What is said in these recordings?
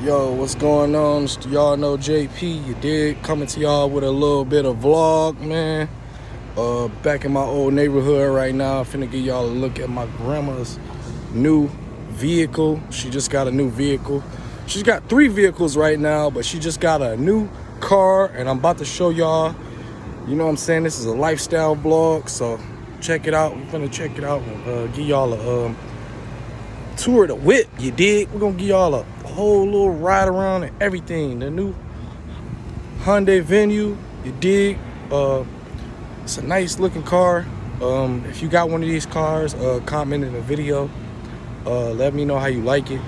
Yo, what's going on? Y'all know JP, you dig? Coming to y'all with a little bit of vlog, man. Back in my old neighborhood right now. Finna give y'all a look at my grandma's new vehicle. She just got a new vehicle. She's got 3 vehicles right now, but she just got a new car, and I'm about to show y'all. You know what I'm saying? This is a lifestyle vlog, so check it out. We're finna check it out and give y'all a tour of the whip, you dig? We're gonna give y'all a whole little ride around and everything. The new Hyundai Venue, you dig? It's a nice looking car. If you got one of these cars, comment in the video. Let me know how you like it.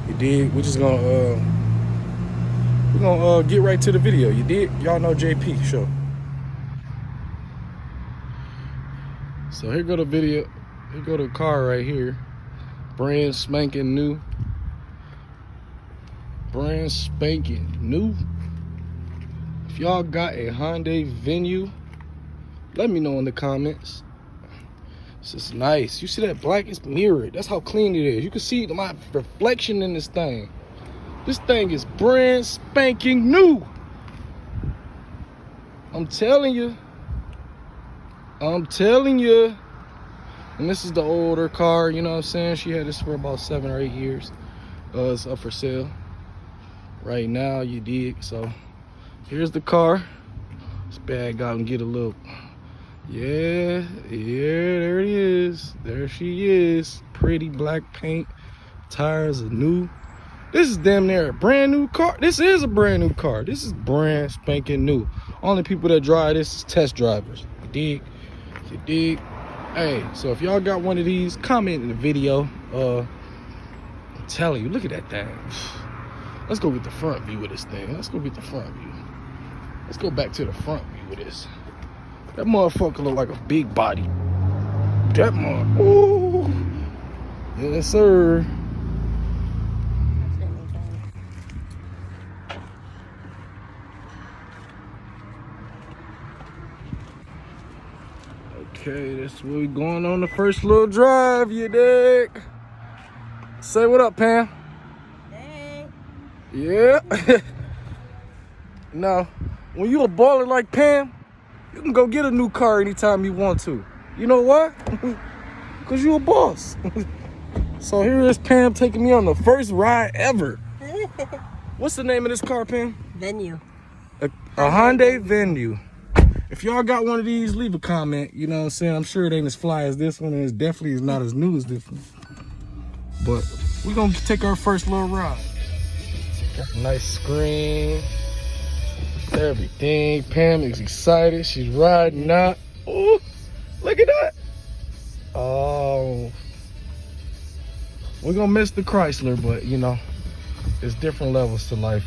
You dig? We're just gonna get right to the video. You dig? Y'all know JP, sure. So here go the video. Here go the car right here. Brand spanking new. Brand spanking new. If y'all got a Hyundai Venue, let me know in the comments. This is nice. You see that black? It's mirrored. That's how clean it is. You can see my reflection in this thing. This thing is brand spanking new. I'm telling you. I'm telling you. And this is the older car, you know what I'm saying? She had this for about 7 or 8 years. It's up for sale right now, you dig? So here's the car. This bag out and get a look. Yeah, there it is. There she is. Pretty black paint. Tires are new. This is damn near a brand new car. This is a brand new car. This is brand spanking new. Only people that drive this is test drivers. You dig? You dig? Hey, so if y'all got one of these, comment in the video. I'm telling you, look at that thing. Let's go get the front view of this thing. Let's go get the front view. Let's go back to the front view of this. That motherfucker look like a big body. That ooh. Yes, sir. Okay, that's where we going on the first little drive, you dig? Say what up, Pam. Hey. Yeah. Now, when you a baller like Pam, you can go get a new car anytime you want to. You know why? Because you a boss. So here is Pam taking me on the first ride ever. What's the name of this car, Pam? Venue. A Hyundai Venue. If y'all got one of these, leave a comment. You know what I'm saying? I'm sure it ain't as fly as this one, and it definitely is not as new as this one. But we're gonna take our first little ride. Got a nice screen. Everything. Pam is excited. She's riding out. Oh, look at that. Oh. We're gonna miss the Chrysler, but you know, there's different levels to life.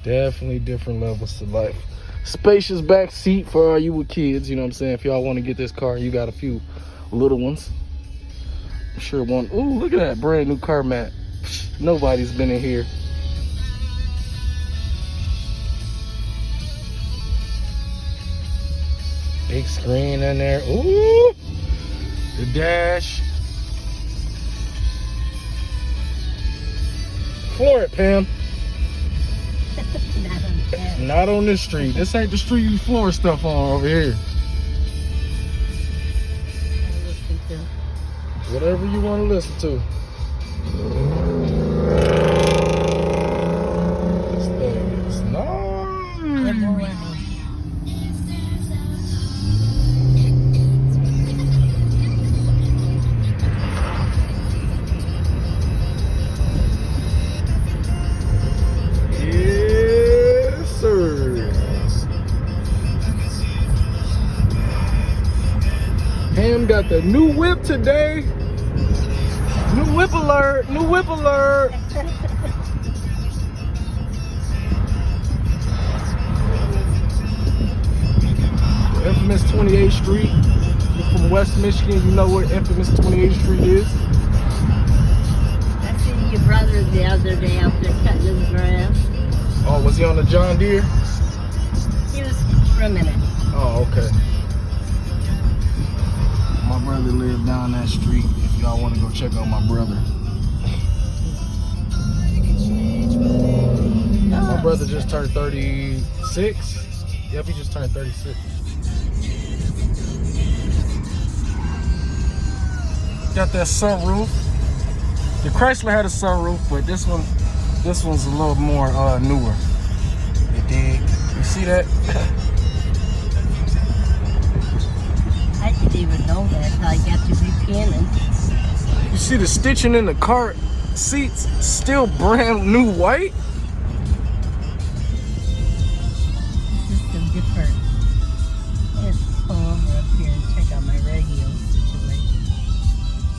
Definitely different levels to life. Spacious back seat for all you with kids, you know what I'm saying? If y'all want to get this car, you got a few little ones. I'm sure one. Ooh, look at that brand new car mat. Nobody's been in here. Big screen in there. Ooh, the dash. Floor it, Pam. Not on this street. This ain't the street you floor stuff on over here. Whatever you want to listen to. This thing is nice. Pam got the new whip today. New whip alert. New whip alert. The infamous 28th Street. If you're from West Michigan, you know where infamous 28th Street is. I seen your brother the other day out there cutting his grass. Oh, was he on the John Deere? He was for a minute. Oh, okay. My brother lived down that street. If y'all want to go check on my brother. My brother just turned 36. Yep, he just turned 36. Got that sunroof. The Chrysler had a sunroof, but this one's a little more newer. You dig? You see that? I didn't even know that until I got to Buchanan. You see the stitching in the car seats? Still brand new white? Just a different. Let's pull over up here and check out my radio situation.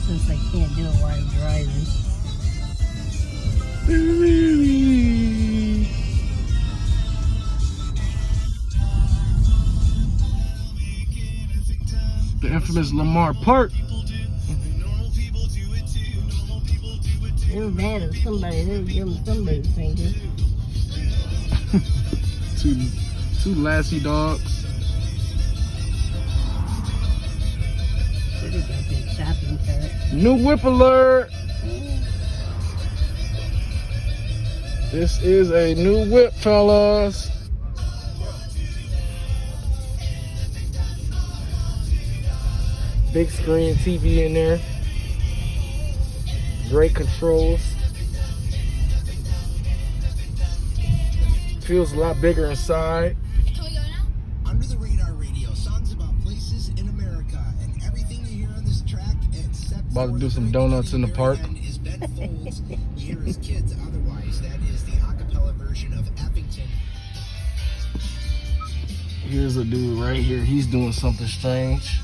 Since I can't do it while I'm driving. The infamous Lamar Park. It was bad if somebody didn't give them somebody's finger. two lassie dogs. Should have got that shopping cart. New whip alert. This is a new whip, fellas. Big screen TV in there. Great controls. Feels a lot bigger inside. Under the Radar Radio, songs about places in America, and everything you hear on this track, except About to do some donuts in the park. is Ben Folds. Here is Kids Otherwise. That is the acapella version of Eppington. Here's a dude right here. He's doing something strange.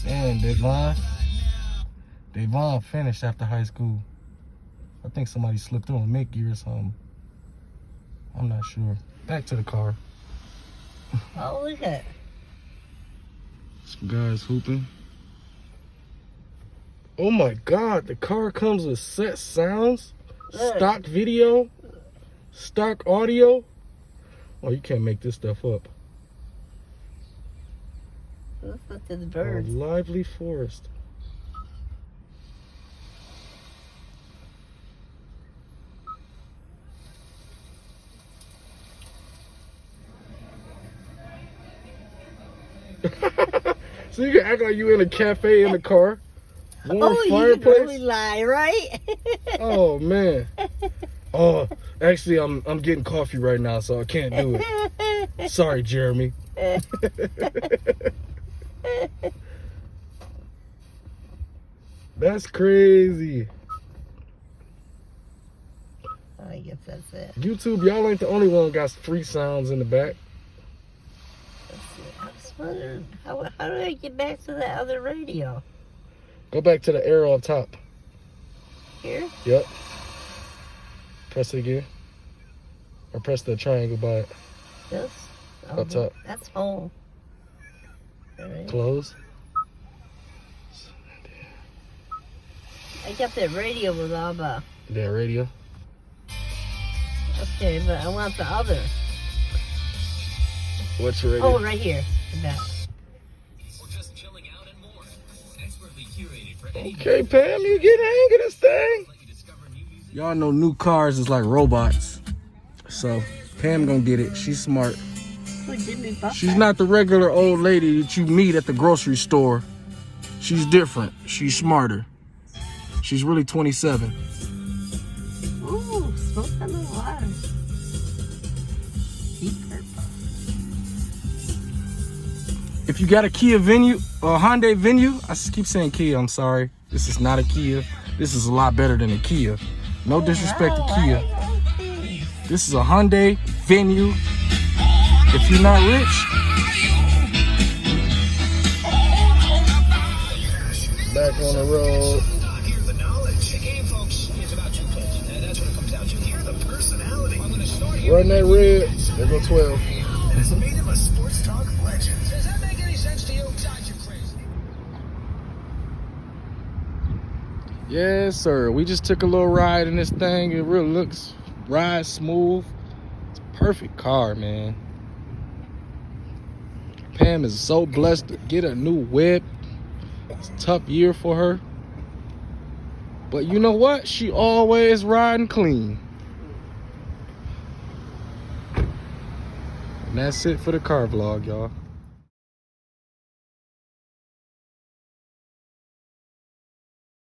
Man, Devon finished after high school. I think somebody slipped through a mid-gear or something. I'm not sure. Back to the car. Oh, look at it. Some guys hooping. Oh my God, the car comes with set sounds, stock video, stock audio. Oh, you can't make this stuff up. Listen to the birds. A lively forest. So you can act like you in a cafe in the car. Warm You fireplace. can really lie, right? Oh man. Oh, actually, I'm getting coffee right now, so I can't do it. Sorry, Jeremy. That's crazy. I guess that's it. YouTube, y'all ain't the only one got free sounds in the back. Let's see. I was wondering, how do I get back to that other radio? Go back to the arrow up top. Here? Yep. Press it again. Or press the triangle by it. This? Up top. That's home. All right. Close. I got that radio with all the... That radio. Okay, but I want the other. What's your radio? Oh, right here. That. Okay, Pam, you get the hang of this thing. Y'all know new cars is like robots. So Pam gonna get it. She's smart. She's not the regular old lady that you meet at the grocery store. She's different. She's smarter. She's really 27. Ooh, smoke on the water. Deep purple. If you got a Kia Venue or Hyundai Venue, I keep saying Kia, I'm sorry. This is not a Kia. This is a lot better than a Kia. No disrespect to Kia. This is a Hyundai Venue. If you're not rich, back on the road. Run that red. There go 12. Has made him a sports talk legend. Does that make any sense to you? God, you're crazy. Yes, sir. We just took a little ride in this thing. It really looks ride smooth. It's a perfect car, man. Pam is so blessed to get a new whip. It's a tough year for her. But you know what? She always riding clean. And that's it for the car vlog, y'all.